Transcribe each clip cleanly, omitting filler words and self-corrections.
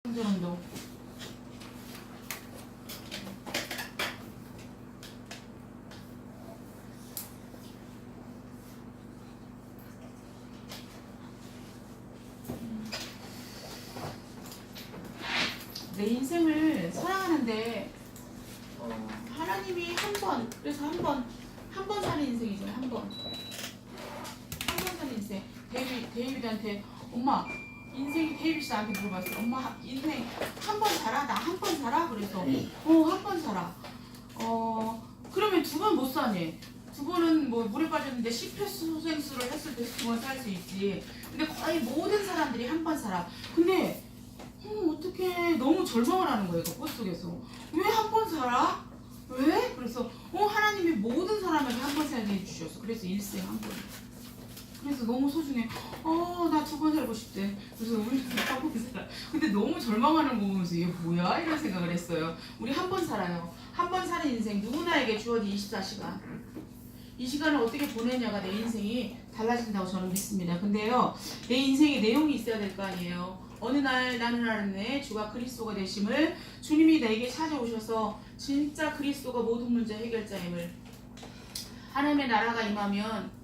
사람도 내 인생을 사랑하는데 하나님이 그래서 한 번 사는 인생이죠. 한 번 사는 인생. 데이비드한테 엄마 인생이 데이비드 나한테 물어봤어. 엄마 인생 한 번 살아? 나 한 번 살아? 그래서 한 번 살아. 그러면 두 번 못 사니? 두 번은 뭐 물에 빠졌는데 심폐소생술을 했을 때 두 번 살 수 있지. 근데 거의 모든 사람들이 한 번 살아. 근데 어떻게 너무 절망을 하는 거예요. 그 버스 속에서. 왜 한 번 살아? 왜? 그래서 하나님이 모든 사람에게 한 번 살게 해주셨어. 그래서 일생 한 번. 그래서 너무 소중해. 나 두 번 살고 싶대. 그래서 우리 한 번 살아. 근데 너무 절망하는 거 보면서 이게 뭐야? 이런 생각을 했어요. 우리 한 번 살아요. 한 번 사는 인생 누구나에게 주어진 24시간. 이 시간을 어떻게 보내냐가 내 인생이 달라진다고 저는 믿습니다. 근데요, 내 인생에 내용이 있어야 될 거 아니에요. 어느 날 나는 알았네. 주가 그리스도가 되심을, 주님이 내게 찾아오셔서 진짜 그리스도가 모든 문제 해결자임을. 하나님의 나라가 임하면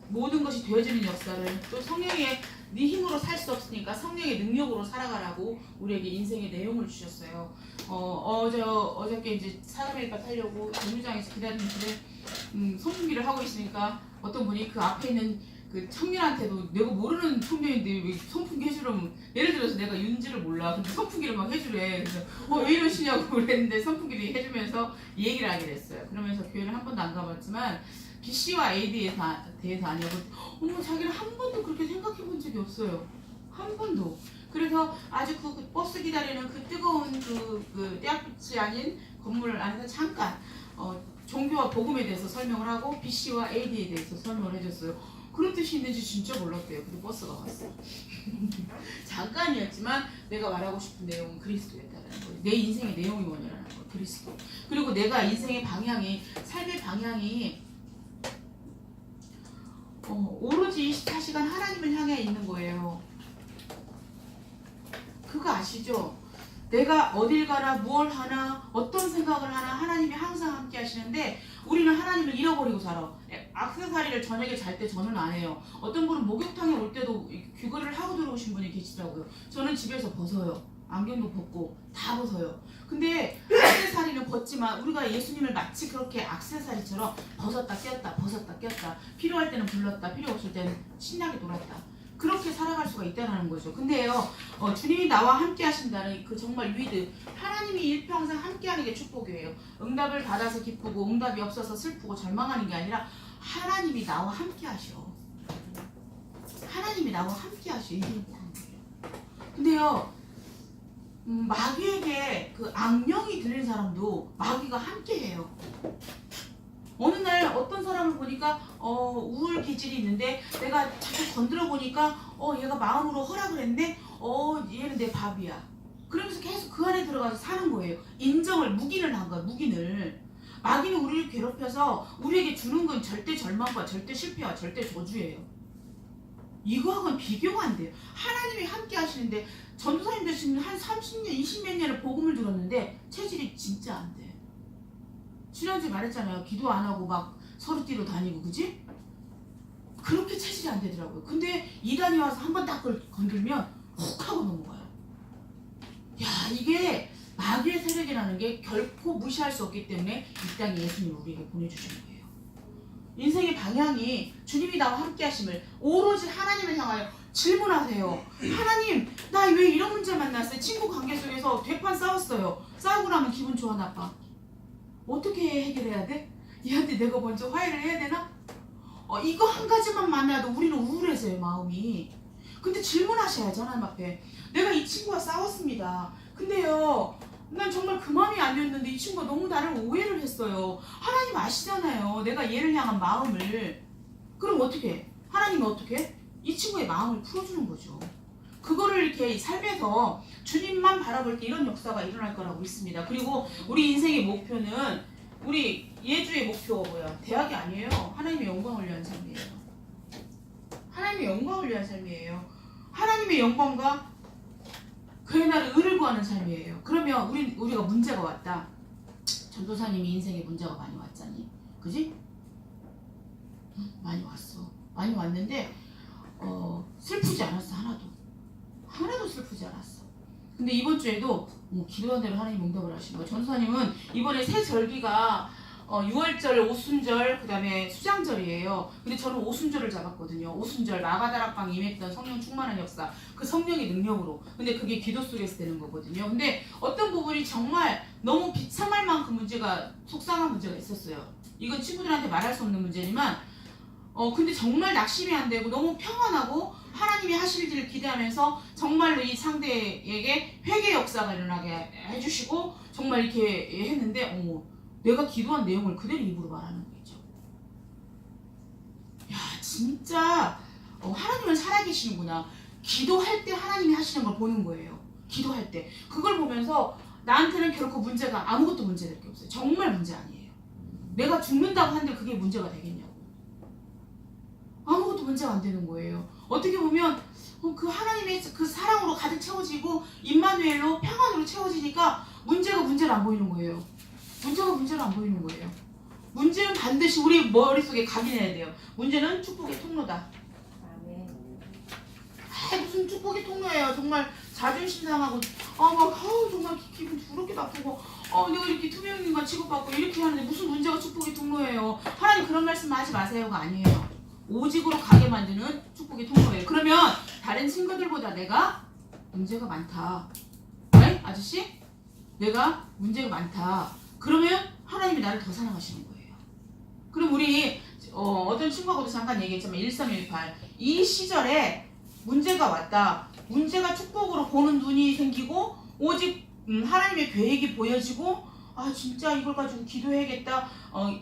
모든 것이 되어지는 역사를, 또 성령의 네 힘으로 살 수 없으니까 성령의 능력으로 살아가라고 우리에게 인생의 내용을 주셨어요. 어저께 이제 사람일바 타려고 정류장에서 기다리는 길에 선풍기를 하고 있으니까 어떤 분이 그 앞에 있는 그 청년한테도, 내가 모르는 청년인데 왜 선풍기 해주려면, 예를 들어서 내가 윤지를 몰라. 근데 선풍기를 막 해주래. 그래서 왜 이러시냐고 그랬는데 선풍기를 해주면서 얘기를 하게 됐어요. 그러면서 교회를 한 번도 안 가봤지만 BC와 AD에 대해서 아니고, 자기는 한 번도 그렇게 생각해 본 적이 없어요. 한 번도. 그래서 아주 그 버스 기다리는 그 뜨거운 그 떼약빛이 아닌 건물 안에서 잠깐 종교와 복음에 대해서 설명을 하고 BC와 AD에 대해서 설명을 해줬어요. 그런 뜻이 있는지 진짜 몰랐대요. 근데 버스가 왔어요. 잠깐이었지만 내가 말하고 싶은 내용은 그리스도였다는 거예요. 내 인생의 내용이 뭐냐라는 거예요. 그리스도. 그리고 내가 인생의 방향이, 삶의 방향이 오로지 24시간 하나님을 향해 있는 거예요. 그거 아시죠? 내가 어딜 가나 무얼 하나 어떤 생각을 하나 하나님이 항상 함께 하시는데, 우리는 하나님을 잃어버리고 살아. 액세서리를 저녁에 잘 때 저는 안 해요. 어떤 분은 목욕탕에 올 때도 귀걸이를 하고 들어오신 분이 계시더라고요. 저는 집에서 벗어요. 안경도 벗고 다 벗어요. 근데 액세서리는 벗지만 우리가 예수님을 마치 그렇게 액세서리처럼 벗었다 꼈다 벗었다 꼈다, 필요할 때는 불렀다, 필요 없을 때는 신나게 놀았다, 그렇게 살아갈 수가 있다는 거죠. 근데요, 주님이 나와 함께 하신다는 그 정말 위드, 하나님이 일평생 함께 하는 게 축복이에요. 응답을 받아서 기쁘고 응답이 없어서 슬프고 절망하는 게 아니라 하나님이 나와 함께 하셔. 하나님이 나와 함께 하셔. 이게 뭐한 거예요. 근데요, 마귀에게 그 악령이 들린 사람도 마귀가 함께 해요. 어느 날 어떤 사람을 보니까 우울 기질이 있는데, 내가 자꾸 건드려 보니까 얘가 마음으로 허락을 했네. 얘는 내 밥이야. 그러면서 계속 그 안에 들어가서 사는 거예요. 인정을, 묵인을 한 거야. 묵인을. 마귀는 우리를 괴롭혀서 우리에게 주는 건 절대 절망과 절대 실패와 절대 저주예요. 이거하고는 비교가 안 돼요. 하나님이 함께 하시는데, 전도사님 되시면 한 30년, 20몇 년을 복음을 들었는데 체질이 진짜 안 돼. 지난주에 말했잖아요. 기도 안 하고 막 서로 뛰러 다니고, 그지? 그렇게 체질이 안 되더라고요. 근데 이단이 와서 한 번 딱 건들면 훅 하고 넘어가요. 야, 이게 마귀의 세력이라는 게 결코 무시할 수 없기 때문에 이 땅에 예수님을 우리에게 보내주시는 거예요. 인생의 방향이 주님이 나와 함께 하심을, 오로지 하나님을 향하여 질문하세요. 하나님, 나 왜 이런 문제 만났어요? 친구 관계 속에서 되판 싸웠어요. 싸우고 나면 기분 좋아 나빠? 어떻게 해결해야 돼? 얘한테 내가 먼저 화해를 해야 되나? 이거 한 가지만 만나도 우리는 우울해져요, 마음이. 근데 질문하셔야죠, 하나님 앞에. 내가 이 친구와 싸웠습니다. 근데요, 난 정말 그 마음이 아니었는데 이 친구가 너무 나를 오해를 했어요. 하나님 아시잖아요, 내가 얘를 향한 마음을. 그럼 어떻게 해? 하나님이 어떻게 해? 이 친구의 마음을 풀어주는 거죠. 그거를 이렇게 삶에서 주님만 바라볼 때 이런 역사가 일어날 거라고 믿습니다. 그리고 우리 인생의 목표는, 우리 예주의 목표가 뭐야? 대학이 아니에요. 하나님의 영광을 위한 삶이에요. 하나님의 영광을 위한 삶이에요. 하나님의 영광과 내가 의를 구하는 삶이에요. 그러면 우리가 문제가 왔다. 전도사님이 인생에 문제가 많이 왔잖니, 그지? 많이 왔어. 많이 왔는데 슬프지 않았어. 하나도 슬프지 않았어. 근데 이번 주에도 기도한 대로 하나님 응답을 하신 거예요. 전도사님은 이번에 새 절기가 6월절, 오순절, 그 다음에 수장절이에요. 근데 저는 오순절을 잡았거든요. 오순절, 마가다락방 임했던 성령 충만한 역사, 그 성령의 능력으로. 근데 그게 기도 속에서 되는 거거든요. 근데 어떤 부분이 정말 너무 비참할 만큼 문제가, 속상한 문제가 있었어요. 이건 친구들한테 말할 수 없는 문제지만 근데 정말 낙심이 안 되고 너무 평안하고 하나님이 하실 일을 기대하면서 정말로 이 상대에게 회개 역사가 일어나게 해주시고 정말 이렇게 했는데 내가 기도한 내용을 그대로 입으로 말하는 거죠. 야, 진짜 하나님은 살아계시는구나. 기도할 때 하나님이 하시는 걸 보는 거예요. 기도할 때. 그걸 보면서 나한테는 결코 문제가 아무것도 문제될 게 없어요. 정말 문제 아니에요. 내가 죽는다고 하는데 그게 문제가 되겠냐고. 아무것도 문제가 안 되는 거예요. 어떻게 보면 그 하나님의 그 사랑으로 가득 채워지고 임마누엘로 평안으로 채워지니까 문제를 안 보이는 거예요. 문제를 안 보이는 거예요. 문제는 반드시 우리 머릿속에 각인해야 돼요. 문제는 축복의 통로다. 무슨 축복의 통로예요. 정말 자존심 상하고 정말 기분 더럽게 나쁘고 내가 이렇게 투명인간 취급받고 이렇게 하는데 무슨 문제가 축복의 통로예요. 하나님 그런 말씀 하지 마세요가 아니에요. 오직으로 가게 만드는 축복의 통로예요. 그러면 다른 친구들보다 내가 문제가 많다. 네? 아저씨? 내가 문제가 많다. 그러면 하나님이 나를 더 사랑하시는 거예요. 그럼 우리 어떤 친구하고도 잠깐 얘기했지만 1318 이 시절에 문제가 왔다. 문제가 축복으로 보는 눈이 생기고 오직 하나님의 계획이 보여지고 진짜 이걸 가지고 기도해야겠다.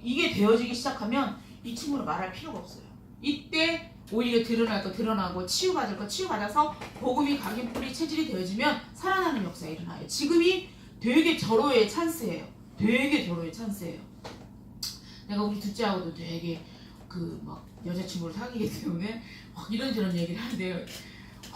이게 되어지기 시작하면 이 친구는 말할 필요가 없어요. 이때 오히려 드러날 거 드러나고 치유받을 거 치유받아서 복음이 각인 뿌리 체질이 되어지면 살아나는 역사가 일어나요. 지금이 되게 절호의 찬스예요. 되게 절호의 찬스예요. 내가 우리 둘째하고도 되게 막 여자친구를 사귀기 때문에 막 이런저런 얘기를 하는데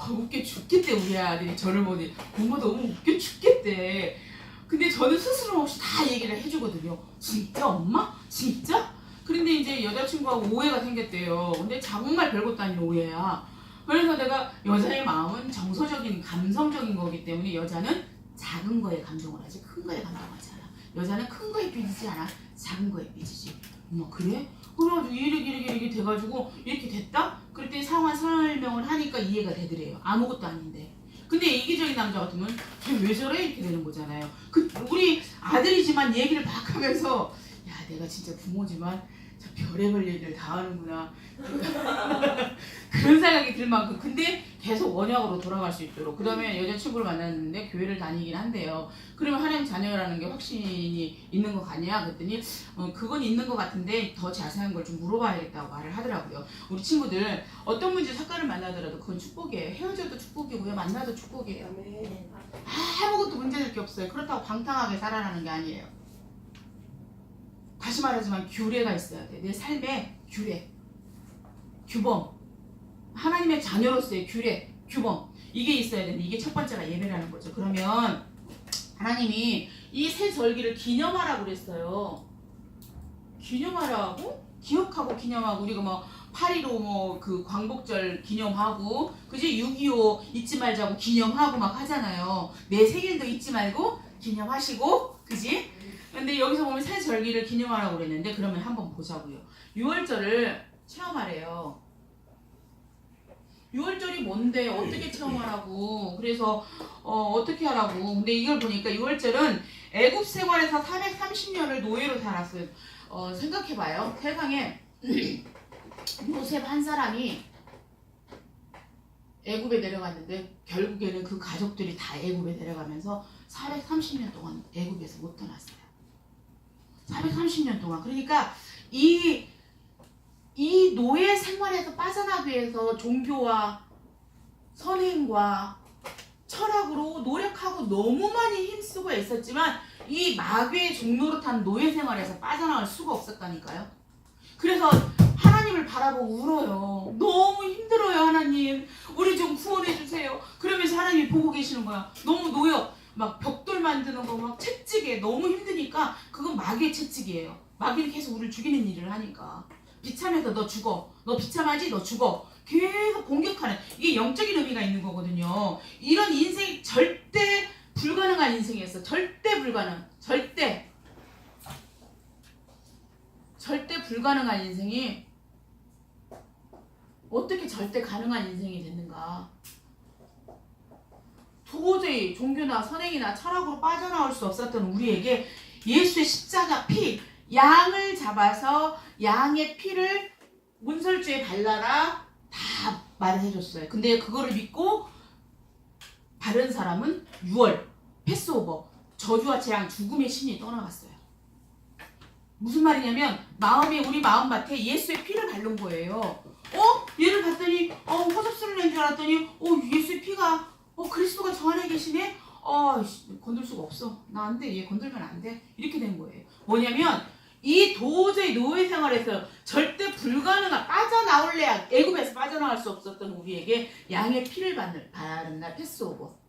웃겨 죽겠대. 우리 아들이 저를 보니 엄마 너무 웃겨 죽겠대. 근데 저는 스스럼 없이 다 얘기를 해주거든요. 진짜 엄마? 진짜? 그런데 이제 여자친구하고 오해가 생겼대요. 근데 정말 별것도 아닌 오해야. 그래서 내가 여자의 마음은 정서적인 감성적인 거기 때문에 여자는 작은 거에 감동을 하지 큰 거에 감동하지 않아. 여자는 큰 거에 삐지지 않아. 작은 거에 삐지지. 엄마 그래? 그래가지고 이렇게 돼가지고 이렇게 됐다? 그랬더니 상황 설명을 하니까 이해가 되더래요. 아무것도 아닌데. 근데 이기적인 남자 같으면 쟤 왜 저래? 이렇게 되는 거잖아요. 우리 아들이지만 얘기를 막 하면서 야 내가 진짜 부모지만 저 별의별 얘기를 다 하는구나. 그런 생각이 들 만큼. 근데 계속 원형으로 돌아갈 수 있도록. 그 다음에 여자친구를 만났는데 교회를 다니긴 한대요. 그러면 하나님 자녀라는 게 확신이 있는 거 같냐? 그랬더니 그건 있는 것 같은데 더 자세한 걸 좀 물어봐야겠다고 말을 하더라고요. 우리 친구들 어떤 문제 사건을 만나더라도 그건 축복이에요. 헤어져도 축복이고요. 만나도 축복이에요. 아무것도 문제될 게 없어요. 그렇다고 방탕하게 살아나는 게 아니에요. 다시 말하지만 규례가 있어야 돼. 내 삶에 규례, 규범, 하나님의 자녀로서의 규례, 규범 이게 있어야 되는데 이게 첫 번째가 예배라는 거죠. 그러면 하나님이 이 새 절기를 기념하라고 그랬어요. 기념하라고? 기억하고 기념하고 우리가 뭐 8.15 그 광복절 기념하고 그지 6.25 잊지 말자고 기념하고 막 하잖아요. 내 생일도 잊지 말고 기념하시고 그지? 근데 여기서 보면 새 절기를 기념하라고 그랬는데 그러면 한번 보자고요. 6월절을 체험하래요. 6월절이 뭔데 어떻게 체험하라고 그래서 어떻게 하라고. 근데 이걸 보니까 6월절은 애굽 생활에서 430년을 노예로 살았어요. 생각해봐요. 세상에 요셉 한 사람이 애굽에 내려갔는데 결국에는 그 가족들이 다 애굽에 내려가면서 430년 동안 애굽에서 못 떠났어요. 430년 동안. 그러니까 이 노예 생활에서 빠져나가기 위해서 종교와 선행과 철학으로 노력하고 너무 많이 힘쓰고 애썼지만 이 마귀의 종로로 탄 노예 생활에서 빠져나갈 수가 없었다니까요. 그래서 하나님 하나님을 바라보고 울어요. 너무 힘들어요. 하나님 우리 좀 구원해 주세요. 그러면서 하나님이 보고 계시는 거야. 너무 놓여. 막 벽돌 만드는 거 막 채찍에 너무 힘드니까 그건 마귀의 채찍이에요. 마귀는 계속 우리를 죽이는 일을 하니까. 비참해서 너 죽어. 너 비참하지? 너 죽어. 계속 공격하는, 이게 영적인 의미가 있는 거거든요. 이런 인생이 절대 불가능한 인생이었어. 절대 불가능. 절대 불가능한 인생이 어떻게 절대 가능한 인생이 됐는가. 도저히 종교나 선행이나 철학으로 빠져나올 수 없었던 우리에게 예수의 십자가 피, 양을 잡아서 양의 피를 문설주에 발라라 다 말을 해줬어요. 근데 그거를 믿고 바른 사람은 6월 패스오버, 저주와 재앙, 죽음의 신이 떠나갔어요. 무슨 말이냐면 우리 마음밭에 예수의 피를 바른 거예요. 얘를 봤더니 허접스를 낸 줄 알았더니 예수의 피가 그리스도가 저 안에 계시네. 건들 수가 없어. 나 안 돼. 얘 건들면 안 돼. 이렇게 된 거예요. 뭐냐면 이 도저히 노예 생활에서 절대 불가능한, 빠져나올래야 애굽에서 빠져나갈 수 없었던 우리에게 양의 피를 바른 날 패스오버.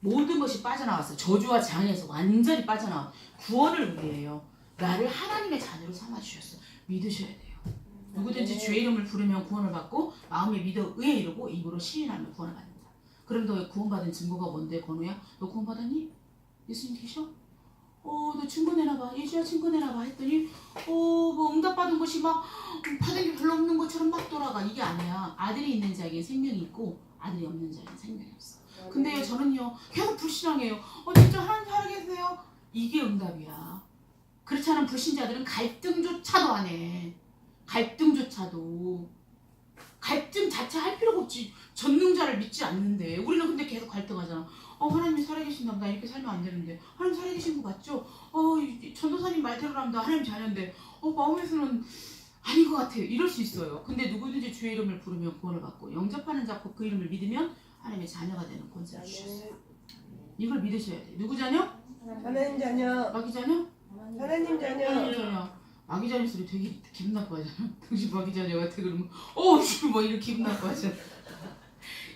모든 것이 빠져나왔어요. 저주와 재앙에서 완전히 빠져나온 구원을 위해요. 나를 하나님의 자녀로 삼아주셨어. 믿으셔야 돼요. 누구든지 주의 이름을 부르면 구원을 받고 마음에 믿어 의에 이르고 입으로 시인하면 구원을 받는다. 그럼 너 구원받은 증거가 뭔데, 건우야? 너 구원받았니? 예수님 계셔? 너 증거 내놔봐. 예수야 증거 내놔봐 했더니 뭐 응답받은 것이 막 받은 게 별로 없는 것처럼 막 돌아가. 이게 아니야. 아들이 있는 자에게 생명이 있고 아들이 없는 자에게 생명이 없어. 근데요 저는요 계속 불신앙해요. 진짜 하나님 살아계세요? 이게 응답이야. 그렇지 않은 불신자들은 갈등조차도 안 해. 갈등조차도. 갈등 자체 할 필요가 없지. 전능자를 믿지 않는데. 우리는 근데 계속 갈등하잖아. 하나님이 살아계신다. 나 이렇게 살면 안 되는데. 하나님 살아계신 거 맞죠? 전도사님 말대로랍니다. 하나님 자녀인데. 마음에서는 아닌 것 같아요. 이럴 수 있어요. 근데 누구든지 주의 이름을 부르면 구원을 받고 영접하는 자 곧 그 이름을 믿으면 하나님의 자녀가 되는 권세를 주셨어요. 이걸 믿으셔야 돼요. 누구 자녀? 하나님 자녀. 마귀 자녀? 하나님 자녀. 하나님 자녀. 마귀 자녀 소리 되게 기분 나빠하잖아. 당신 마귀 자녀 같아 그러면 뭐 이렇게 기분 나빠하잖아.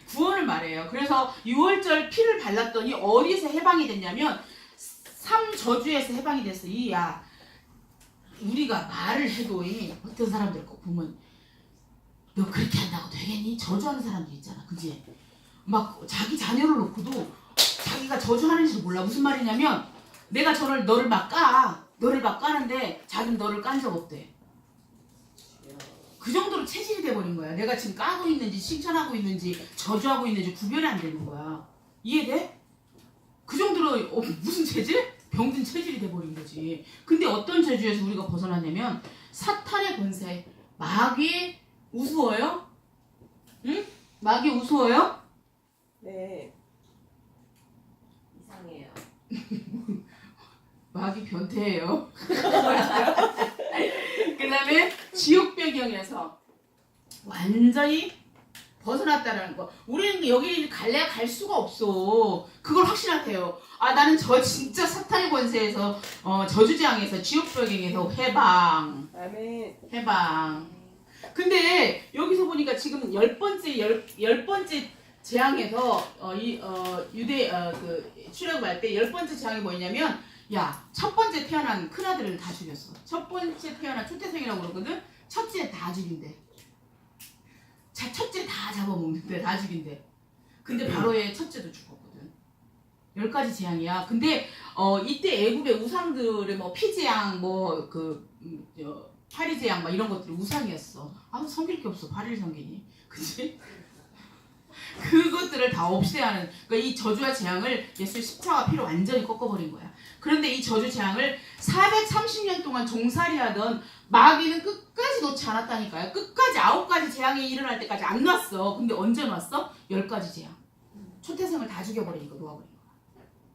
구원을 말해요. 그래서 6월절 피를 발랐더니 어디서 해방이 됐냐면 3저주에서 해방이 됐어. 우리가 말을 해도 어떤 사람들 꼭 보면 너 그렇게 한다고 되겠니? 저주하는 사람들 있잖아. 그지? 막 자기 자녀를 놓고도 자기가 저주하는지도 몰라. 무슨 말이냐면 내가 너를 막 까는데 자기는 너를 깐 적 없대. 그 정도로 체질이 돼버린 거야. 내가 지금 까고 있는지 칭찬하고 있는지 저주하고 있는지 구별이 안 되는 거야. 이해돼? 그 정도로 무슨 체질? 병든 체질이 돼버린 거지. 근데 어떤 저주에서 우리가 벗어났냐면 사탄의 권세. 마귀 우스워요? 응? 마귀 우스워요? 네. 이상해요. 마귀 변태예요. 그 다음에 지옥 배경에서 완전히 벗어났다는 거. 우리는 여기 갈래야 갈 수가 없어. 그걸 확신하세요. 나는 진짜 사탄의 권세에서 저주재앙에서 지옥 배경에서 해방. 아멘. 해방. 근데 여기서 보니까 지금 열 번째 재앙에서 유대 출애굽할 때 10번째 재앙이 뭐냐면 첫 번째 태어난 큰아들을 다 죽였어. 첫 번째 태어난 초태생이라고 그러거든. 첫째 다 죽인대. 첫째 다 잡아먹는데 다 죽인대. 근데 바로의 첫째도 죽었거든. 10가지 재앙이야. 근데 이때 애굽의 우상들의 피재앙 파리재앙 이런 것들이 우상이었어. 섬길 게 없어. 파리를 섬기니. 그치? 그것들을 다 없애야 하는, 그러니까 이 저주와 재앙을 예수의 십자가 피로 완전히 꺾어버린 거야. 그런데 이 저주 재앙을 430년 동안 종살이하던 마귀는 끝까지 놓지 않았다니까요. 끝까지 9가지 재앙이 일어날 때까지 안 놨어. 근데 언제 놨어? 10가지 재앙. 초태생을 다 죽여버리니까 놓아버린 거야.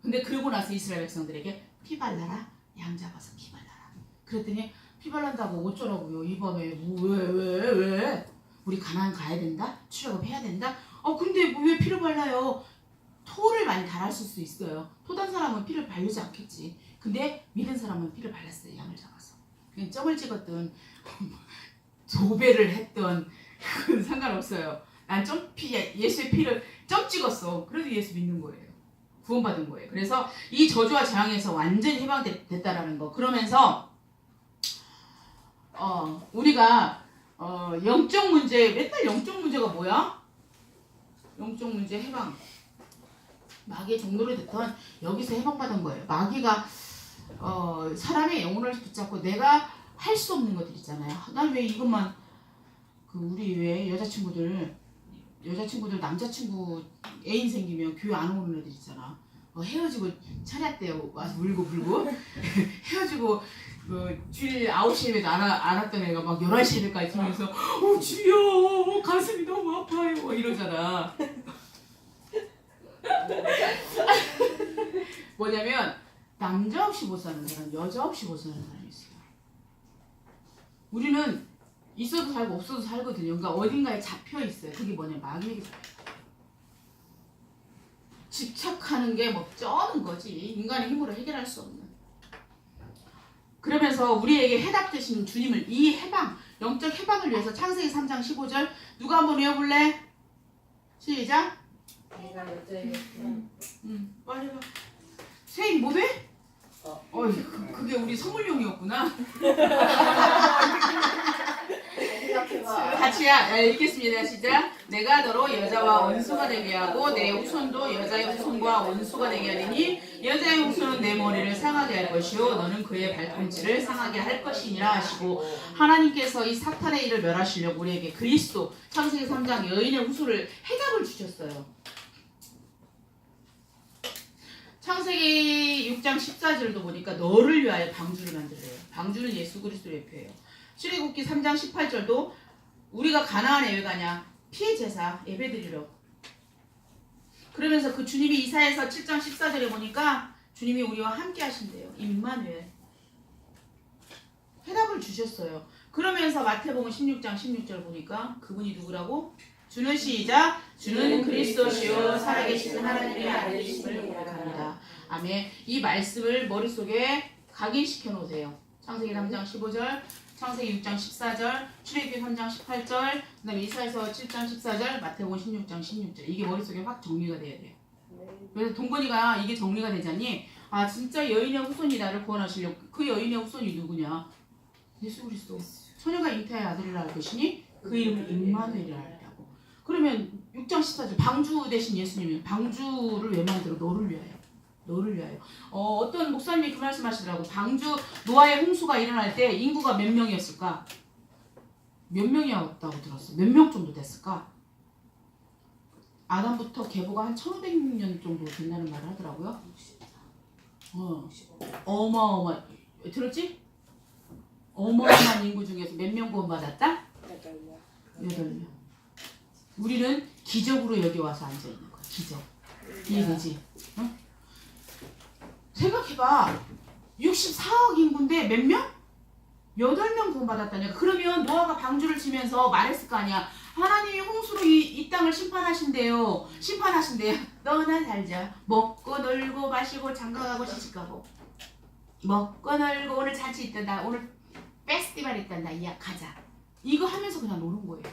근데 그러고 나서 이스라엘 백성들에게 피 발라라. 양 잡아서 피 발라라. 그랬더니 피 발란다고 어쩌라고요. 이 밤에 왜? 우리 가나안 가야 된다? 출애굽해야 된다? 근데 왜 피를 발라요? 토를 많이 달았을 수 있어요. 토단 사람은 피를 바르지 않겠지. 근데 믿은 사람은 피를 발랐어요. 양을 잡아서. 그냥 점을 찍었든 도배를 했던 그건 상관없어요. 난 예수의 피를 점 찍었어. 그래도 예수 믿는 거예요. 구원받은 거예요. 그래서 이 저주와 재앙에서 완전히 해방됐다라는 거. 그러면서 우리가 영적 문제, 맨날 영적 문제가 뭐야? 영적 문제 해방. 마귀의 종로를 듣던 여기서 해방받은 거예요. 마귀가 사람의 영혼을 붙잡고 내가 할 수 없는 것들 있잖아요. 난 왜 이것만 우리 왜 여자친구들 남자친구 애인 생기면 교회 안 오는 애들 있잖아. 헤어지고 차렸대요. 와서 울고 헤어지고 주일 9시에도 안 왔던 애가 막 11시에까지 들면서 주여 가슴이 너무 아파요 이러잖아. 뭐냐면 남자 없이 못 사는 사람, 여자 없이 못 사는 사람이 있어요. 우리는 있어도 살고 없어도 살거든요. 그러니까 어딘가에 잡혀 있어요. 그게 뭐냐, 마귀에게 잡혀. 집착하는 게 뭐 쩌는 거지. 인간의 힘으로 해결할 수 없는. 그러면서 우리에게 해답 되시는 주님을 이 해방, 영적 해방을 위해서 창세기 3장 15절 누가 한번 외워볼래? 시작. 내가 여자애겠구나. 빨리 봐. 세인 뭐 돼? 그게 우리 선물용이었구나. 같이 읽겠습니다. 시작. 내가 너로 여자와 원수가 되게 하고 내 후손도 여자의 후손과 원수가 되게 하리니 여자의 후손은 내 머리를 상하게 할 것이요 너는 그의 발꿈치를 상하게 할 것이니라 하시고, 하나님께서 이 사탄의 일을 멸하시려고 우리에게 그리스도 창세기 3장 여인의 후손을 해답을 주셨어요. 창세기 6장 14절도 보니까 너를 위하여 방주를 만들래요. 방주는 예수 그리스도의 예표예요. 출애굽기 3장 18절도 우리가 가나안에 왜 가냐? 피의 제사 예배드리러. 그러면서 그 주님이 이사야서 7장 14절에 보니까 주님이 우리와 함께 하신대요. 임마누엘. 해답을 주셨어요. 그러면서 마태복음 16장 16절 보니까 그분이 누구라고? 주는 시작. 주는 그리스도시요 살아계신 하나님의 아들이심을 고백합니다. 아멘. 이 말씀을 머릿속에 각인시켜 놓으세요. 창세기 3장 15절, 창세기 6장 14절, 출애굽기 3장 18절, 그 다음에 이사야서 7장 14절, 마태복음 16장 16절. 이게 머릿속에 확 정리가 돼야 돼요. 그래서 동건이가 이게 정리가 되자니 진짜 여인의 후손이 나를 구원하시려고. 그 여인의 후손이 누구냐? 예수 그리스도. 처녀가 잉태의 아들이라 할 것이니 그 이름을 임마누엘이라 하리라고. 그러면 6장 14절 방주 대신 예수님이 방주를 왜 만들어? 너를 위하여. 너를 위하여. 어떤 목사님이 그 말씀하시더라고. 방주 노아의 홍수가 일어날 때 인구가 몇 명이었을까? 몇 명이었다고 들었어? 몇 명 정도 됐을까? 아담부터 계보가 한 1500년 정도 된다는 말을 하더라고요. 어마어마. 들었지? 어마어마한 인구 중에서 몇 명 구원받았다? 8명. 우리는 기적으로 여기 와서 앉아있는 거야. 기적. 이해되지? 응? 생각해봐. 64억 인구인데 몇 명? 8명 구원받았다니까. 그러면 노아가 방주를 치면서 말했을 거 아니야. 하나님이 홍수로 이 땅을 심판하신대요. 너나 살자. 먹고 놀고 마시고 장가가고 시집가고. 먹고 놀고 오늘 잔치 있단다. 오늘 페스티벌 있단다. 야 가자. 이거 하면서 그냥 노는 거예요.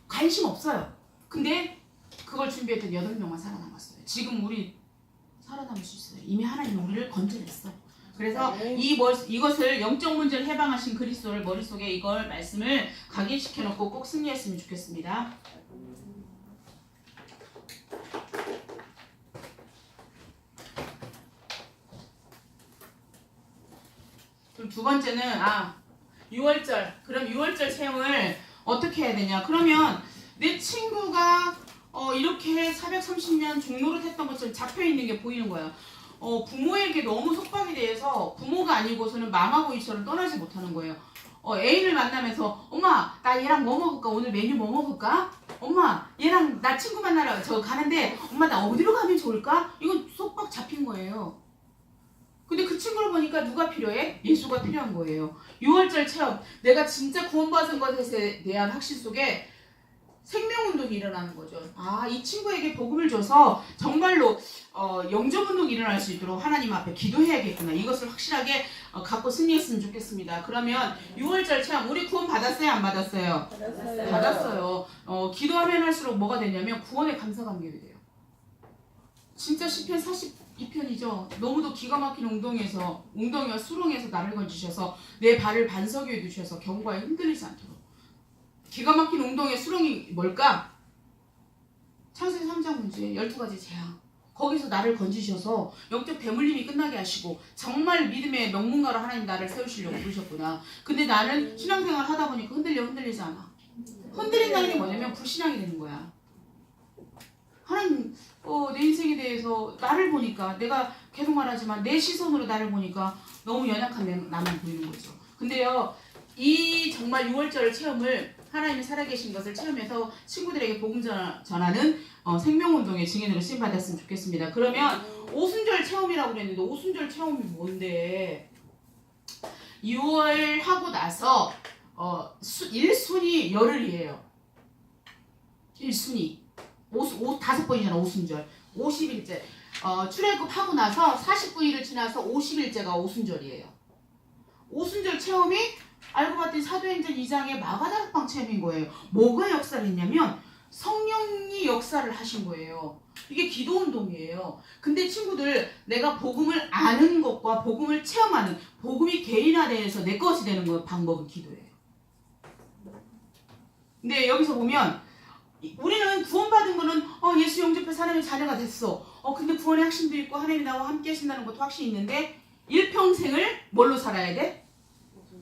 관심 없어요. 근데 그걸 준비했던 8명만 살아남았어요. 지금 우리 살아남을 수 있어요. 이미 하나님 우리를 건져냈어. 그래서 이것을 영적 문제를 해방하신 그리스도를 머릿속에 이걸 말씀을 각인시켜놓고 꼭 승리했으면 좋겠습니다. 그럼 두 번째는 6월절. 그럼 6월절 체험을 어떻게 해야 되냐? 그러면 내 친구가 이렇게 430년 종로를 했던 것처럼 잡혀있는 게 보이는 거예요. 부모에게 너무 속박이 돼서 부모가 아니고서는 마마보이처럼 떠나지 못하는 거예요. 애인을 만나면서 엄마 나 얘랑 뭐 먹을까? 오늘 메뉴 뭐 먹을까? 엄마 얘랑 나 친구 만나러 가는데 엄마 나 어디로 가면 좋을까? 이건 속박 잡힌 거예요. 근데 그 친구를 보니까 누가 필요해? 예수가 필요한 거예요. 6월절 체험. 내가 진짜 구원받은 것에 대한 확신 속에 생명운동이 일어나는 거죠. 아, 이 친구에게 복음을 줘서 정말로 영접운동이 일어날 수 있도록 하나님 앞에 기도해야겠구나. 이것을 확실하게 갖고 승리했으면 좋겠습니다. 그러면 6월절 체험 우리 구원 받았어요? 안 받았어요? 받았어요. 기도하면 할수록 뭐가 되냐면 구원의 감사감격이 돼요. 진짜 시편 42편이죠. 너무도 기가 막힌 웅덩이와 수렁에서 나를 건지셔서 내 발을 반석 위에 두셔서 경과에 흔들리지 않도록. 기가 막힌 웅덩이의 수렁이 뭘까? 창세기 3장 문제 12가지 재앙. 거기서 나를 건지셔서 영적 대물림이 끝나게 하시고 정말 믿음의 명문가로 하나님 나를 세우시려고 부르셨구나. 근데 나는 신앙생활 하다 보니까 흔들리지 않아. 흔들린다는 게 뭐냐면 불신앙이 되는 거야. 하나님 내 인생에 대해서 나를 보니까 내가 계속 말하지만 내 시선으로 나를 보니까 너무 연약한 나만 보이는 거죠. 근데요 이 정말 6월절 체험을 하나님이 살아계신 것을 체험해서 친구들에게 복음 전하는 생명운동의 증인으로 쓰임받았으면 좋겠습니다. 그러면 오순절 체험이라고 그랬는데 오순절 체험이 뭔데? 6월 하고 나서 1순위 열흘이에요. 1순위 5번이잖아. 오순절 50일째 출애굽하고 나서 49일을 지나서 50일째가 오순절이에요. 오순절 체험이 알고 봤더니 사도행전 2장의 마가다락방 체험인 거예요. 뭐가 역사를 했냐면 성령이 역사를 하신 거예요. 이게 기도운동이에요. 근데 친구들 내가 복음을 아는 것과 복음을 체험하는 복음이 개인화돼서 내 것이 되는 거 방법은 기도예요. 근데 여기서 보면 우리는 구원받은 거는 예수 영접해 사람의 자녀가 됐어. 근데 구원의 확신도 있고 하나님이 나와 함께 하신다는 것도 확신이 있는데 일평생을 뭘로 살아야 돼?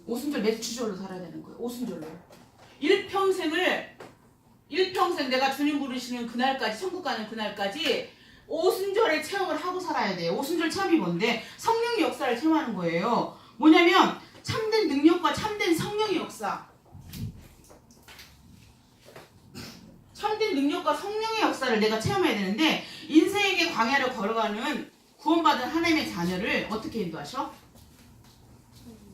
오순절 매주절로 살아야 되는 거예요. 오순절로. 일평생 내가 주님 부르시는 그날까지 천국 가는 그날까지 오순절의 체험을 하고 살아야 돼요. 오순절 체험이 뭔데? 성령의 역사를 체험하는 거예요. 뭐냐면 참된 능력과 참된 성령의 역사. 참된 능력과 성령의 역사를 내가 체험해야 되는데 인생에게 광야를 걸어가는 구원받은 하나님의 자녀를 어떻게 인도하셔?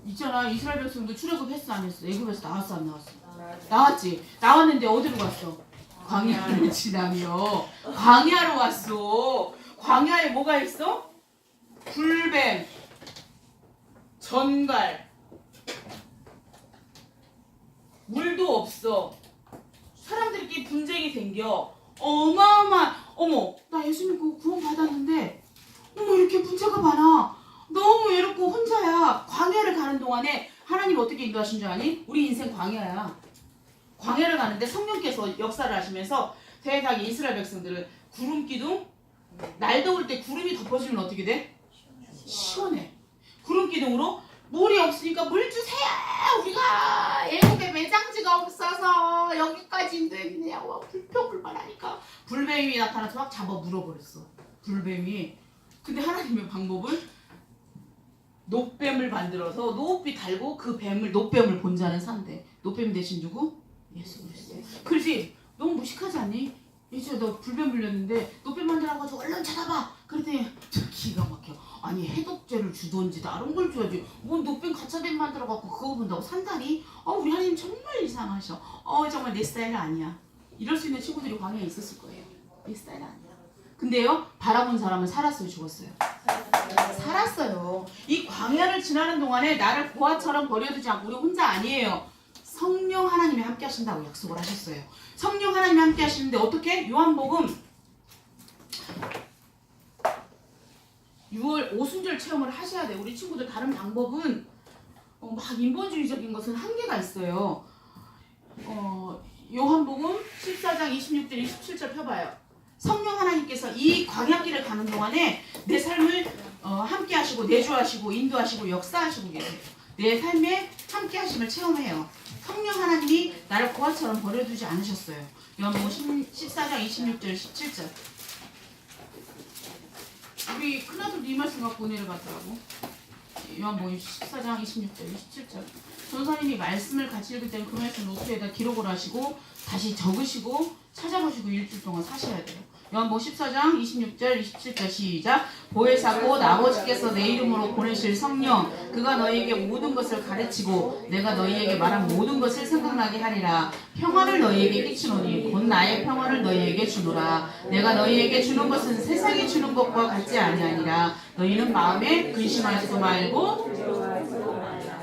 있잖아. 이스라엘 백성도 출애굽했어 안 했어? 애굽에서 나왔어 안 나왔어? 나왔지. 나왔는데 어디로 갔어? 광야를 지나며 광야로 왔어. 광야에 뭐가 있어? 불뱀, 전갈, 물도 없어. 사람들끼리 분쟁이 생겨. 어마어마한 나 예수 믿고 구원 받았는데 이렇게 문제가 많아. 너무 외롭고 혼자야. 광야를 가는 동안에 하나님 어떻게 인도하신 줄 아니? 우리 인생 광야야. 광야를 가는데 성령께서 역사를 하시면서 세상에 이스라엘 백성들은 구름 기둥 날 더울 때 구름이 덮어지면 어떻게 돼? 시원해. 구름 기둥으로 물이 없으니까 물 주세요. 우리가 애국에 매장지가 없어서 여기까지 인도했냐고 불평불만하니까 불뱀이 나타나서 막 잡아 물어버렸어. 불뱀이. 근데 하나님의 방법은 노뱀을 만들어서 높이 달고 그 뱀을 노뱀을 본자는 산대. 노뱀 대신 누구? 예수 그리스도. 그렇지. 너무 무식하지 않니? 이제 너 불뱀 물렸는데 노뱀 만들어가지고 얼른 찾아봐. 그랬더니 기가 막혀. 아니 해독제를 주던지 다른 걸 줘야지. 뭔 노뱀 가짜뱀 만들어갖고 그거 본다고 산다니? 우리 하나님 정말 이상하셔. 정말 내 스타일 아니야. 이럴 수 있는 친구들이 광야에 있었을 거예요. 내 스타일 아니야. 근데요 바라본 사람은 살았어요 죽었어요? 살았어요. 이 광야를 지나는 동안에 나를 고아처럼 버려두지 않고 우리 혼자 아니에요. 성령 하나님이 함께 하신다고 약속을 하셨어요. 성령 하나님이 함께 하시는데 어떻게? 요한복음 6월 오순절 체험을 하셔야 돼요. 우리 친구들 다른 방법은 막 인본주의적인 것은 한계가 있어요. 요한복음 14장 26절 27절 펴봐요. 성령 하나님께서 이 광야길을 가는 동안에 내 삶을 함께 하시고 내주하시고 인도하시고 역사하시고 계세요. 내 삶에 함께 하심을 체험해요. 성령 하나님이 나를 고아처럼 버려두지 않으셨어요. 요한복음 14장 26절 17절. 우리 큰아들도 이 말씀 갖고 은혜를 받더라고. 요한복음 14장 26절 27절. 전사님이 말씀을 같이 읽을 때는 그 말씀 노트에다 기록을 하시고 다시 적으시고 찾아보시고 일주일 동안 사셔야 돼요. 요한복음 14장 26절 27절 시작. 보혜사 곧 아버지께서 내 이름으로 보내실 성령 그가 너희에게 모든 것을 가르치고 내가 너희에게 말한 모든 것을 생각나게 하리라. 평안을 너희에게 끼치노니 곧 나의 평안을 너희에게 주노라. 내가 너희에게 주는 것은 세상이 주는 것과 같지 아니하니라. 너희는 마음에 근심하지도 말고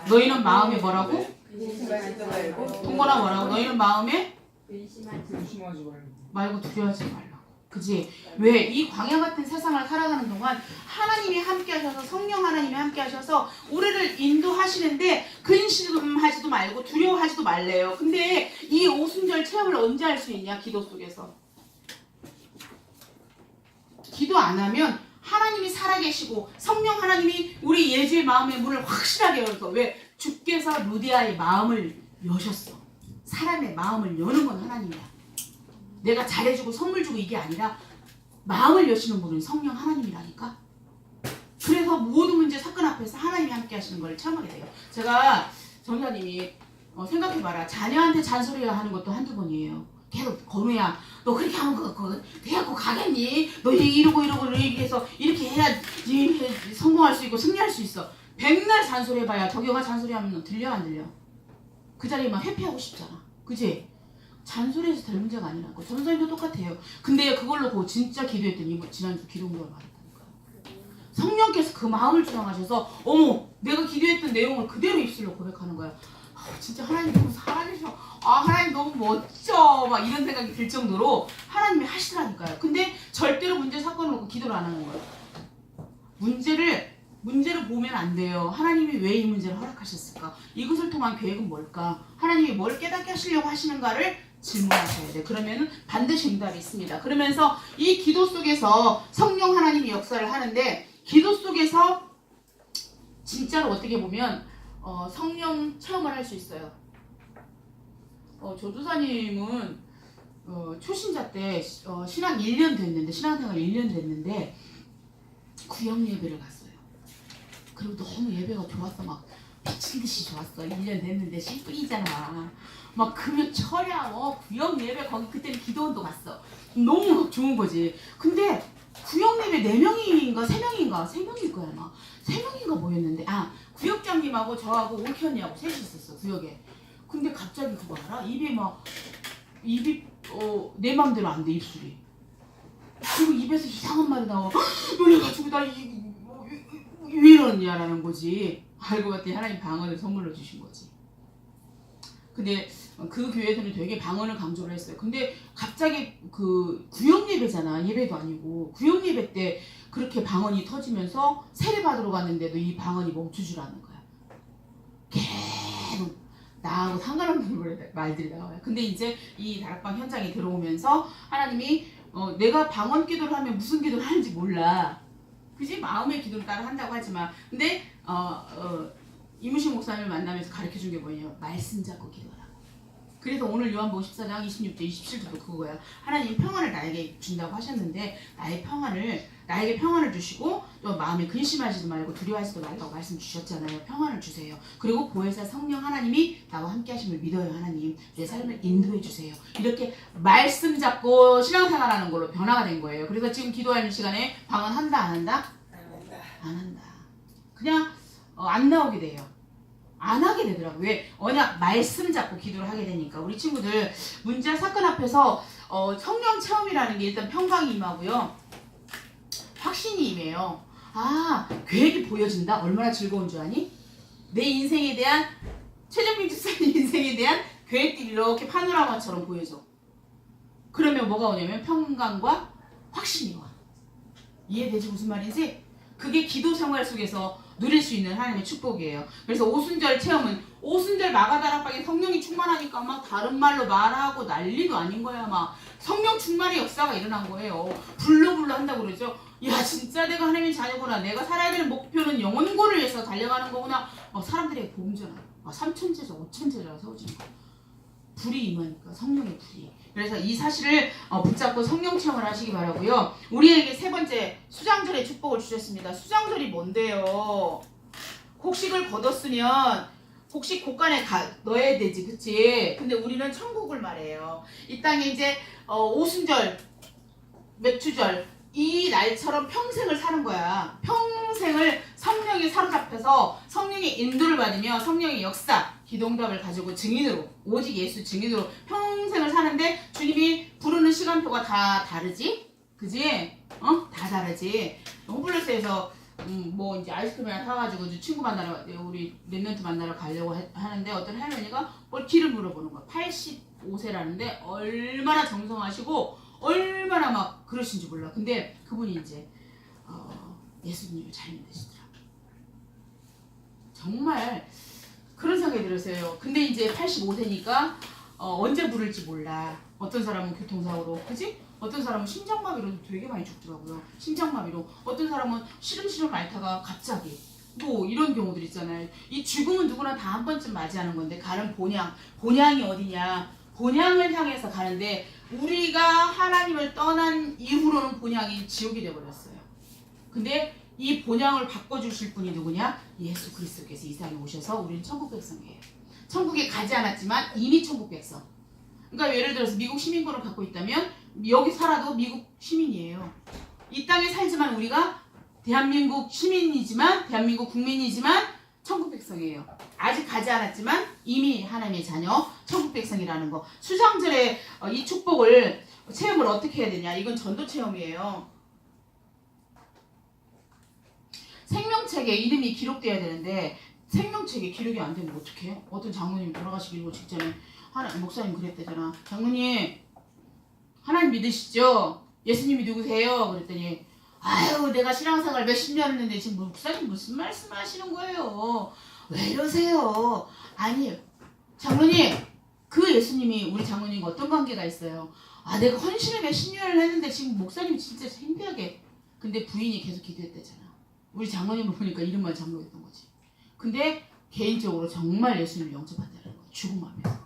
너희는 마음에 뭐라고? 동거나 뭐라고? 너희는 마음에 근심하지 말고 두려워하지 말라고. 그지? 왜? 이 광야 같은 세상을 살아가는 동안 하나님이 함께 하셔서 성령 하나님이 함께 하셔서 우리를 인도하시는데 근심하지도 말고 두려워하지도 말래요. 근데 이 오순절 체험을 언제 할 수 있냐? 기도 속에서. 기도 안 하면 하나님이 살아계시고 성령 하나님이 우리 예주의 마음의 문을 확실하게 열어서 왜? 주께서 루디아의 마음을 여셨어. 사람의 마음을 여는 건 하나님이야. 내가 잘해주고 선물 주고 이게 아니라 마음을 여시는 분은 성령 하나님이라니까. 그래서 모든 문제 사건 앞에서 하나님이 함께 하시는 걸 체험하게 돼요. 제가 전사님이 생각해봐라. 자녀한테 잔소리하는 것도 한두 번이에요. 계속 건우야 너 그렇게 하면 그 대학교 가겠니? 너 이러고 얘기해서 이렇게 해야지 성공할 수 있고 승리할 수 있어. 백날 잔소리해봐야 덕여가 잔소리하면 들려 안 들려? 그 자리에만 회피하고 싶잖아. 그지? 잔소리해서 될 문제가 아니라고. 전사님도 똑같아요. 근데 그걸로 진짜 기도했더니 지난주 기도문을 받았다니까. 성령께서 그 마음을 주장하셔서 어머 내가 기도했던 내용을 그대로 입술로 고백하는 거야. 진짜 하나님 너무 살아계셔. 하나님 너무 멋져. 막 이런 생각이 들 정도로 하나님이 하시더라니까요. 근데 절대로 문제 사건을 놓고 기도를 안 하는 거예요. 문제를 보면 안 돼요. 하나님이 왜 이 문제를 허락하셨을까? 이것을 통한 계획은 뭘까? 하나님이 뭘 깨닫게 하시려고 하시는가를 질문하셔야 돼. 그러면 반드시 응답이 있습니다. 그러면서 이 기도 속에서 성령 하나님이 역사를 하는데 기도 속에서 진짜로 어떻게 보면 성령 체험을 할 수 있어요. 조두사님은 초신자 때 신앙 1년 됐는데 신앙생활 1년 됐는데 구역 예배를 갔어요. 그리고 너무 예배가 좋았어. 막 미친듯이 좋았어. 1년 됐는데 신뿐이잖아. 막 금요 철야 구역 예배 거기 그때는 기도원도 갔어. 너무 좋은 거지. 근데 구역 예배 4명인가 3명인가 3명일 거야 아마. 3명인가 모였는데 구역장님하고 저하고 옥현이하고 셋이 있었어 구역에. 근데 갑자기 그거 알아? 입이 내 맘대로 안 돼 입술이. 그리고 입에서 이상한 말이 나와. 놀래가지고 나 왜 이러냐라는 거지. 알고 봤더니 하나님 방언을 선물로 주신 거지. 근데 그 교회에서는 되게 방언을 강조를 했어요. 근데 갑자기 그 구역 예배잖아. 예배도 아니고 구역 예배 때 그렇게 방언이 터지면서 세례 받으러 갔는데도 이 방언이 멈추지라는 거야. 계속 나하고 상관없는 말들이 나와요. 근데 이제 이 다락방 현장에 들어오면서 하나님이 내가 방언 기도를 하면 무슨 기도를 하는지 몰라. 그지? 마음의 기도를 따라 한다고 하지만 근데 이무식 목사님을 만나면서 가르쳐준 게 뭐냐면 말씀 잡고 기도하라고. 그래서 오늘 요한복음 14장 26절 27절도 그거야. 하나님 평안을 나에게 준다고 하셨는데 나에게 평안을 주시고 또 마음에 근심하지도 말고 두려워하지도 말라고 말씀 주셨잖아요. 평안을 주세요. 그리고 보혜사 성령 하나님이 나와 함께 하심을 믿어요. 하나님 내 삶을 인도해 주세요. 이렇게 말씀 잡고 신앙생활하는 걸로 변화가 된 거예요. 그래서 지금 기도하는 시간에 방언한다 안 한다? 안 한다. 그냥 안 나오게 돼요. 안 하게 되더라고요. 왜? 언약 말씀 잡고 기도를 하게 되니까. 우리 친구들 문제 사건 앞에서 성령 체험이라는 게 일단 평강이 임하고요. 확신이 임해요. 계획이 보여진다? 얼마나 즐거운 줄 아니? 내 인생에 대한 최정민 집사님 인생에 대한 계획들이 이렇게 파노라마처럼 보여져. 그러면 뭐가 오냐면 평강과 확신이 와. 이해되지 무슨 말인지? 그게 기도 생활 속에서 누릴 수 있는 하나님의 축복이에요. 그래서 오순절 체험은 오순절 마가다락방에 성령이 충만하니까 막 다른 말로 말하고 난리도 아닌 거야. 막 성령 충만의 역사가 일어난 거예요. 불러불러 한다고 그러죠. 야 진짜 내가 하나님의 자녀구나. 내가 살아야 되는 목표는 영혼고를 위해서 달려가는 거구나. 사람들에게 복음 전하. 3천제자 5천제자가 세워지는 거야. 불이 임하니까 성령의 불이. 그래서 이 사실을 붙잡고 성령 체험을 하시기 바라고요. 우리에게 세 번째 수장절의 축복을 주셨습니다. 수장절이 뭔데요? 곡식을 거뒀으면 곡식 곡간에 넣어야 되지, 그치? 근데 우리는 천국을 말해요. 이 땅에 이제 오순절 몇 주절 이 날처럼 평생을 사는 거야. 평생을 성령에 사로잡혀서 성령의 인도를 받으며 성령의 역사, 기도응답을 가지고 증인으로, 오직 예수 증인으로 평생을 사는데 주님이 부르는 시간표가 다 다르지? 그지? 다 다르지. 홈플러스에서 뭐 이제 아이스크림이나 사가지고 이제 친구 만나러, 우리 랩런트 만나러 가려고 하는데 어떤 할머니가 뭘 길을 물어보는 거야. 85세라는데 얼마나 정성하시고 얼마나 막 그러신지 몰라. 근데 그분이 이제 예수님을 잘 믿으시더라고. 정말 그런 생각이 들었어요. 근데 이제 85세니까 언제 부를지 몰라. 어떤 사람은 교통사고로, 그지? 어떤 사람은 심장마비로 되게 많이 죽더라고요. 심장마비로. 어떤 사람은 시름시름 앓다가 갑자기 뭐 이런 경우들 있잖아요. 이 죽음은 누구나 다 한 번쯤 맞이하는 건데 가는 본향이 어디냐? 본향을 향해서 가는데 우리가 하나님을 떠난 이후로는 본향이 지옥이 되어버렸어요. 근데 이 본향을 바꿔주실 분이 누구냐? 예수 그리스도께서 이 땅에 오셔서 우리는 천국 백성이에요. 천국에 가지 않았지만 이미 천국 백성. 그러니까 예를 들어서 미국 시민권을 갖고 있다면 여기 살아도 미국 시민이에요. 이 땅에 살지만 우리가 대한민국 시민이지만, 대한민국 국민이지만 천국 백성이에요. 아직 가지 않았지만 이미 하나님의 자녀, 천국 백성이라는 거. 수장절에 이 축복을 체험을 어떻게 해야 되냐? 이건 전도 체험이에요. 생명책에 이름이 기록돼야 되는데 생명책에 기록이 안 되면 어떡해요? 어떤 장로님이 돌아가시기 직전에 목사님 그랬대잖아. 장로님 하나님 믿으시죠? 예수님이 누구세요? 그랬더니 아유 내가 신앙생활 몇십 년 했는데 지금 목사님 무슨 말씀하시는 거예요? 왜 이러세요? 아니 장로님 그 예수님이 우리 장로님과 어떤 관계가 있어요? 아 내가 헌신을 몇십 년을 했는데 지금 목사님 진짜 창피하게. 근데 부인이 계속 기도했대잖아. 우리 장로님을 보니까 이름만 장로였던 거지. 근데 개인적으로 정말 예수님을 영접한다는 거야. 죽음 앞에서.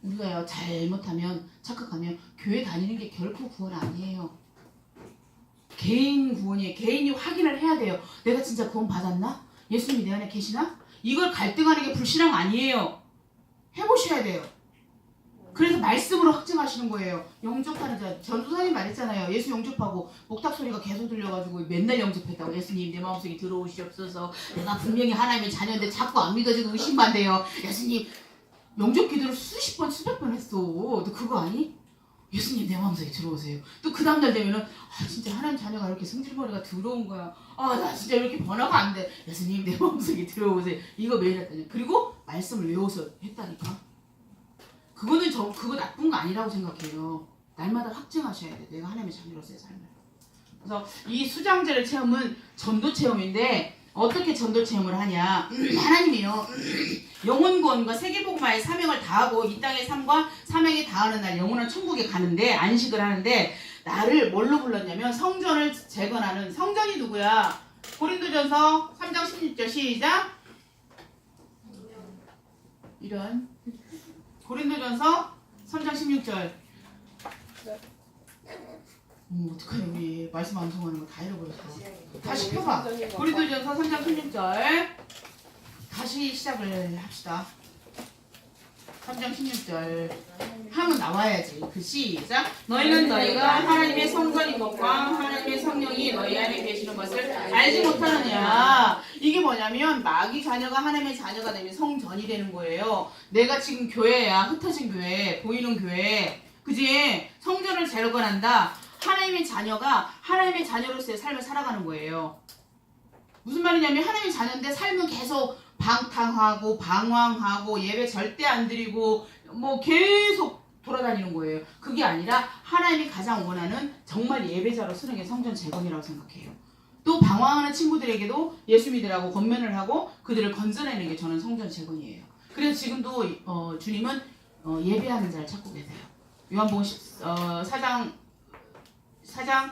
우리가 잘못하면 착각하면 교회 다니는 게 결코 구원 아니에요. 개인 구원이에요. 개인이 확인을 해야 돼요. 내가 진짜 구원 받았나? 예수님이 내 안에 계시나? 이걸 갈등하는 게 불신앙 아니에요. 해보셔야 돼요. 그래서 말씀으로 확증하시는 거예요. 영접하는 자. 전도사님 말했잖아요. 예수 영접하고 목탁 소리가 계속 들려가지고 맨날 영접했다고. 예수님 내 마음속에 들어오시옵소서. 내가 분명히 하나님의 자녀인데 자꾸 안 믿어지고 의심만 돼요. 예수님 영접 기도를 수십 번 수백 번 했어. 너 그거 아니? 예수님 내 마음속에 들어오세요. 또 그 다음날 되면은 진짜 하나님 자녀가 이렇게 성질머리가 더러운 거야. 나 진짜 이렇게 변화가 안 돼. 예수님 내 마음속에 들어오세요. 이거 매일 했다니. 그리고 말씀을 외워서 했다니까. 그거는 그거 나쁜 거 아니라고 생각해요. 날마다 확증하셔야 돼. 내가 하나님의 자녀로서의 삶을. 그래서 이 수장제를 체험은 전도 체험인데 어떻게 전도 체험을 하냐? 하나님이요. 영혼 구원과 세계복음화의 사명을 다하고 이 땅의 삶과 사명이 다하는 날 영혼은 천국에 가는데 안식을 하는데 나를 뭘로 불렀냐면 성전을 재건하는. 성전이 누구야? 고린도전서 3장 16절 시작. 이런 고린도전서 3장 16절. 어떡하냐 우리 말씀 안 통하는 거 다 잃어버렸어. 다시 펴봐. 고린도전서 3장 16절 다시 시작을 합시다. 3장 16절 하면 나와야지. 그 시작. 너희는 너희가 하나님의 성전인 것과 하나님의 성령이 너희 안에 계시는 것을 알지 못하느냐. 이게 뭐냐면 마귀 자녀가 하나님의 자녀가 되면 성전이 되는 거예요. 내가 지금 교회야. 흩어진 교회, 보이는 교회, 그지? 성전을 재건한다. 하나님의 자녀가 하나님의 자녀로서의 삶을 살아가는 거예요. 무슨 말이냐면 하나님의 자녀인데 삶은 계속 방탕하고 방황하고 예배 절대 안 드리고 뭐 계속 돌아다니는 거예요. 그게 아니라 하나님이 가장 원하는 정말 예배자로 쓰는 게 성전 재건이라고 생각해요. 또 방황하는 친구들에게도 예수 믿으라고 권면을 하고 그들을 건져내는 게 저는 성전 재건이에요. 그래서 지금도 주님은 예배하는 자를 찾고 계세요. 요한복음 4장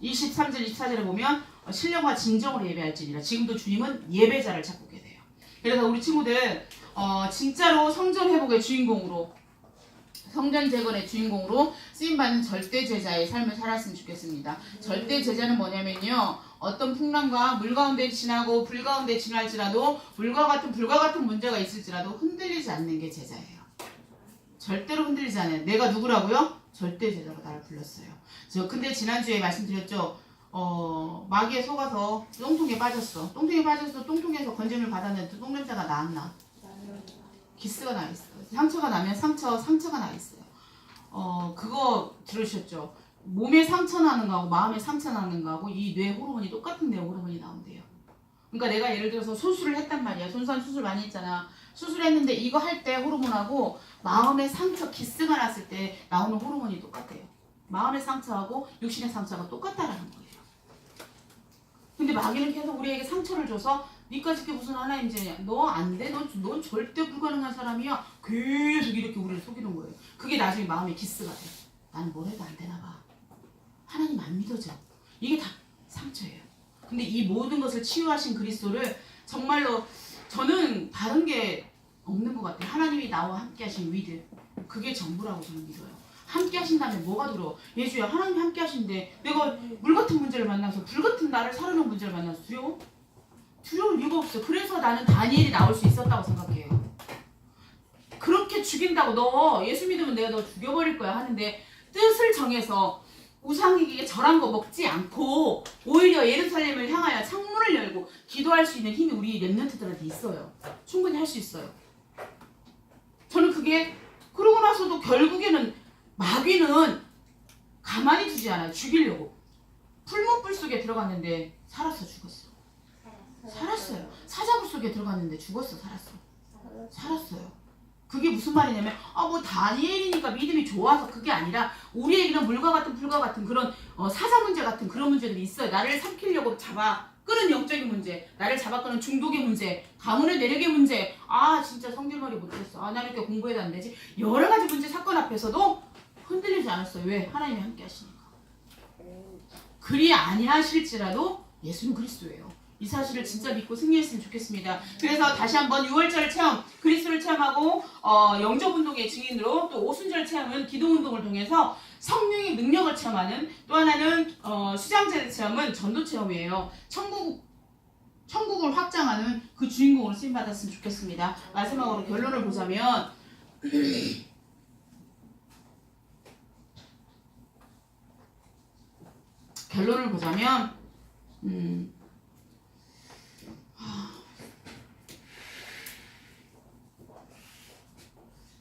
23절 24절에 보면 신령과 진정으로 예배할지니라. 지금도 주님은 예배자를 찾고 계세요. 그래서 우리 친구들 진짜로 성전 회복의 주인공으로, 성전 재건의 주인공으로 쓰임받는 절대 제자의 삶을 살았으면 좋겠습니다. 절대 제자는 뭐냐면요, 어떤 풍랑과 물 가운데 지나고 불 가운데 지날지라도 불과 같은 문제가 있을지라도 흔들리지 않는 게 제자예요. 절대로 흔들리지 않아요. 내가 누구라고요? 절대 제자로 나를 불렀어요. 근데 지난주에 말씀드렸죠. 마귀에 속아서 똥통에 빠졌어. 똥통에 빠져서 똥통에서 건짐을 받았는데 똥냄새가 나왔나? 기스가 나 있어. 상처가 나면 상처가 나 있어요. 그거 들으셨죠? 몸에 상처 나는 거하고 마음에 상처 나는 거하고 이 뇌 호르몬이 똑같은 뇌 호르몬이 나온대요. 그러니까 내가 예를 들어서 수술을 했단 말이야. 손상 수술 많이 했잖아. 수술했는데 이거 할 때 호르몬하고 마음의 상처 기스가 났을 때 나오는 호르몬이 똑같대요. 마음의 상처하고 육신의 상처가 똑같다라는 거예요. 근데 마귀는 계속 우리에게 상처를 줘서 니까지 게 무슨 하나님 죄냐. 너 안 돼. 넌 절대 불가능한 사람이야. 계속 이렇게 우리를 속이는 거예요. 그게 나중에 마음의 기스가 돼. 나는 뭘 해도 안 되나 봐. 하나님 안 믿어져. 이게 다 상처예요. 근데 이 모든 것을 치유하신 그리스도를 정말로 저는 다른 게 없는 것 같아요. 하나님이 나와 함께 하신 위드. 그게 전부라고 저는 믿어요. 함께 하신다면 뭐가 두려워? 예수야, 하나님이 함께 하신데 내가 물 같은 문제를 만나서 불 같은 나를 사르는 문제를 만나서 두려워? 두려울 이유가 없어. 그래서 나는 다니엘이 나올 수 있었다고 생각해요. 그렇게 죽인다고 너 예수 믿으면 내가 너 죽여버릴 거야 하는데 뜻을 정해서 우상에게 절한 거 먹지 않고 오히려 예루살렘을 향하여 창문을 열고 기도할 수 있는 힘이 우리 렘넌트들한테 있어요. 충분히 할 수 있어요. 저는 그게 그러고 나서도 결국에는 마귀는 가만히 두지 않아요. 죽이려고. 풀무불 속에 들어갔는데 살았어 죽었어. 살았어요. 사자굴 속에 들어갔는데 죽었어 살았어. 살았어요. 그게 무슨 말이냐면 뭐 다니엘이니까 믿음이 좋아서 그게 아니라 우리에게는 물과 같은 불과 같은 그런 사자 문제 같은 그런 문제들이 있어요. 나를 삼키려고 잡아 끄는 영적인 문제, 나를 잡아 끄는 중독의 문제, 가문의 내력의 문제, 진짜 성질머리 못했어, 나 이렇게 공부해도 안 되지, 여러 가지 문제 사건 앞에서도 흔들리지 않았어요. 왜? 하나님이 함께 하시니까. 그리 아니하실지라도 예수는 그리스도예요. 이 사실을 진짜 믿고 승리했으면 좋겠습니다. 그래서 다시 한번 6월절 체험, 그리스도를 체험하고 영접운동의 증인으로 또 오순절 체험은 기도운동을 통해서 성령의 능력을 체험하는, 또 하나는 수장제 체험은 전도 체험이에요. 천국을 확장하는 그 주인공으로 쓰임받았으면 좋겠습니다. 마지막으로 결론을 보자면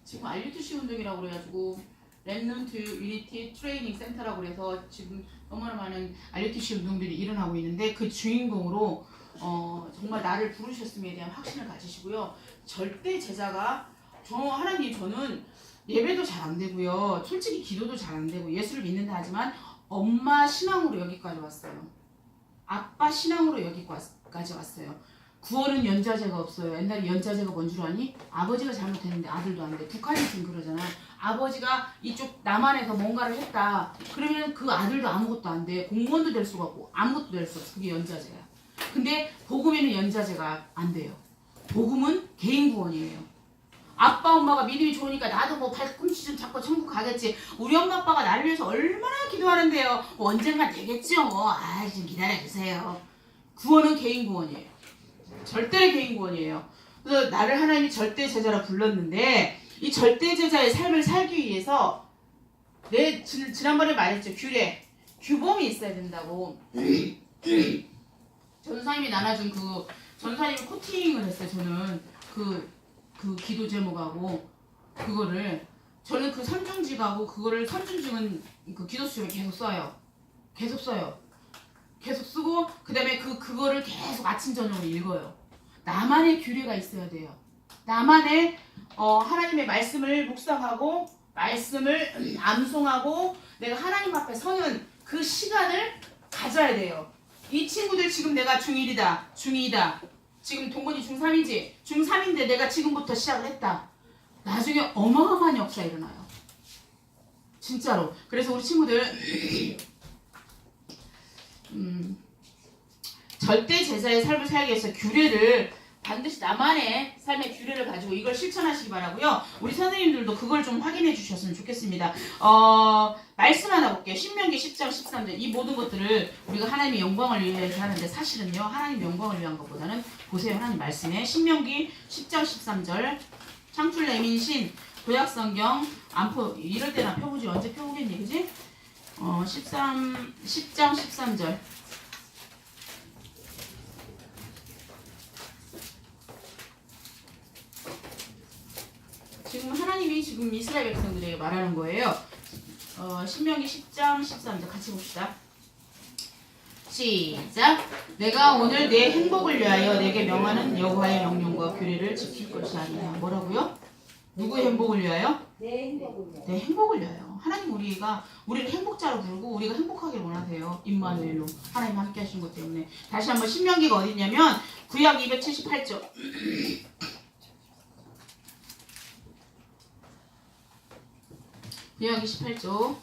지금 RUTC 운동이라고 그래가지고 렘넌트 유니티 트레이닝 센터라고 그래서 지금 너무나 많은 RUTC 운동들이 일어나고 있는데 그 주인공으로 정말 나를 부르셨음에 대한 확신을 가지시고요. 절대 제자가 하나님, 저는 예배도 잘 안 되고요. 솔직히 기도도 잘 안 되고 예수를 믿는다 하지만 엄마 신앙으로 여기까지 왔어요. 아빠 신앙으로 여기까지 왔어요. 구원은 연좌제가 없어요. 옛날에 연좌제가 뭔 줄 아니? 아버지가 잘못했는데 아들도 안 돼. 북한이 지금 그러잖아. 아버지가 이쪽 남한에서 뭔가를 했다. 그러면 그 아들도 아무것도 안 돼. 공무원도 될 수가 없고 아무것도 될 수 없어. 그게 연좌제야. 근데 복음에는 연좌제가 안 돼요. 복음은 개인 구원이에요. 아빠 엄마가 믿음이 좋으니까 나도 뭐 발꿈치 좀 잡고 천국 가겠지. 우리 엄마 아빠가 나를 위해서 얼마나 기도하는데요. 뭐 언젠가 되겠죠. 좀 기다려주세요. 구원은 개인 구원이에요. 절대 개인 구원이에요. 그래서 나를 하나님이 절대 제자라 불렀는데 이 절대 제자의 삶을 살기 위해서 지난번에 말했죠. 규범이 있어야 된다고. 전사님이 나눠준 전사님이 코팅을 했어요. 저는 그 기도 제목하고 그거를 저는 그 삼중직하고 그거를 삼중직은 그 기도 수첩에 계속 써요. 계속 쓰고 그 다음에 그거를 계속 아침 저녁으로 읽어요. 나만의 규례가 있어야 돼요. 나만의 하나님의 말씀을 묵상하고 말씀을 암송하고 내가 하나님 앞에 서는 그 시간을 가져야 돼요. 이 친구들 지금 내가 중1이다 중2이다 지금 동건이 중3이지 중3인데 내가 지금부터 시작을 했다. 나중에 어마어마한 역사 일어나요. 진짜로. 그래서 우리 친구들 절대 제자의 삶을 살기 위해서 반드시 나만의 삶의 규례를 가지고 이걸 실천하시기 바라고요. 우리 선생님들도 그걸 좀 확인해 주셨으면 좋겠습니다. 말씀 하나 볼게요. 신명기 10장 13절. 이 모든 것들을 우리가 하나님의 영광을 위해서 하는데 사실은요. 하나님의 영광을 위한 것보다는 보세요. 하나님 말씀에 신명기 10장 13절. 창출 내민 신 구약성경 안 이럴 때는 안 펴보지. 언제 펴보겠니, 그지? 10장 13절. 지금 하나님이 지금 이스라엘 백성들에게 말하는 거예요. 신명기 10장 13절 같이 봅시다. 시작. 내가 오늘 내 행복을 위하여 내게 명하는 여호와의 명령과 규례를 지킬 것이 아니냐. 뭐라고요? 누구의 행복을 위하여? 내 행복을 위해. 내 행복을 위하여. 하나님 우리를 행복자로 부르고 우리가 행복하길 원하세요. 임마누엘로 하나님 함께 하신 것 때문에. 다시 한번 신명기가 어디 있냐면 구약 278조. 구약 28조